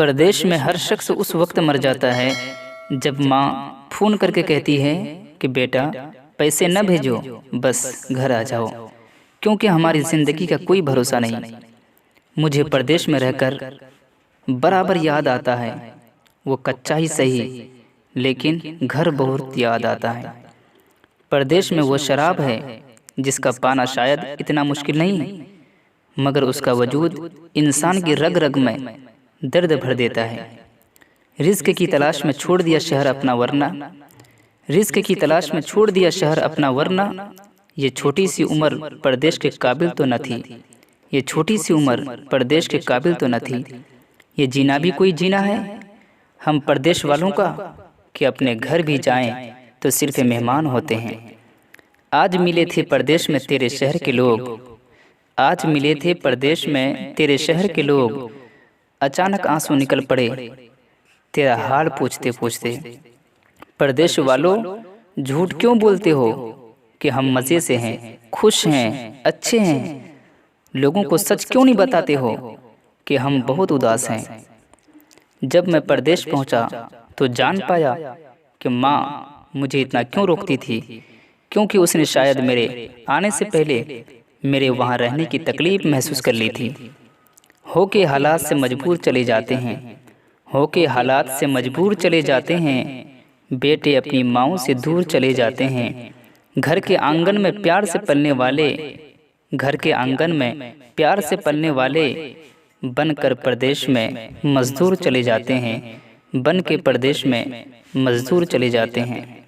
परदेश में हर शख्स उस वक्त मर जाता है जब माँ फ़ोन करके कहती है कि बेटा पैसे न भेजो, बस घर आ जाओ, क्योंकि हमारी ज़िंदगी का कोई भरोसा नहीं। मुझे परदेश में रहकर बराबर याद आता है, वो कच्चा ही सही लेकिन घर बहुत याद आता है। परदेश में वो शराब है जिसका पाना शायद इतना मुश्किल नहीं है, मगर उसका वजूद इंसान की रग रग में दर्द भर देता है। रिज़्क़ की तलाश में छोड़ दिया शहर अपना वरना, रिज़्क़ की तलाश में छोड़ दिया शहर अपना वरना, ये छोटी सी उम्र परदेश के काबिल तो न थी, ये छोटी सी उम्र परदेश के काबिल तो न थी। ये जीना भी कोई जीना है हम परदेश वालों का, कि अपने घर भी जाएं तो सिर्फ मेहमान होते हैं। आज मिले थे परदेश में तेरे शहर के लोग, आज मिले थे परदेश में तेरे शहर के लोग, अचानक आंसू निकल पड़े तेरा हाल पूछते पूछते। परदेश वालों झूठ क्यों बोलते हो कि हम मज़े से हैं, खुश हैं, अच्छे हैं? लोगों को सच क्यों नहीं बताते हो कि हम बहुत उदास हैं? जब मैं परदेश पहुंचा तो जान पाया कि माँ मुझे इतना क्यों रोकती थी, क्योंकि उसने शायद मेरे आने से पहले मेरे वहाँ रहने की तकलीफ़ महसूस कर ली थी। हो के हालात से मजबूर चले जाते हैं, हो के हालात से मजबूर चले जाते हैं, बेटे अपनी माँओं से दूर चले जाते हैं। घर के आंगन में प्यार से पलने वाले, घर के आंगन में प्यार से पलने वाले बनकर परदेश में मजदूर चले जाते हैं, बन के परदेश में मजदूर चले जाते हैं।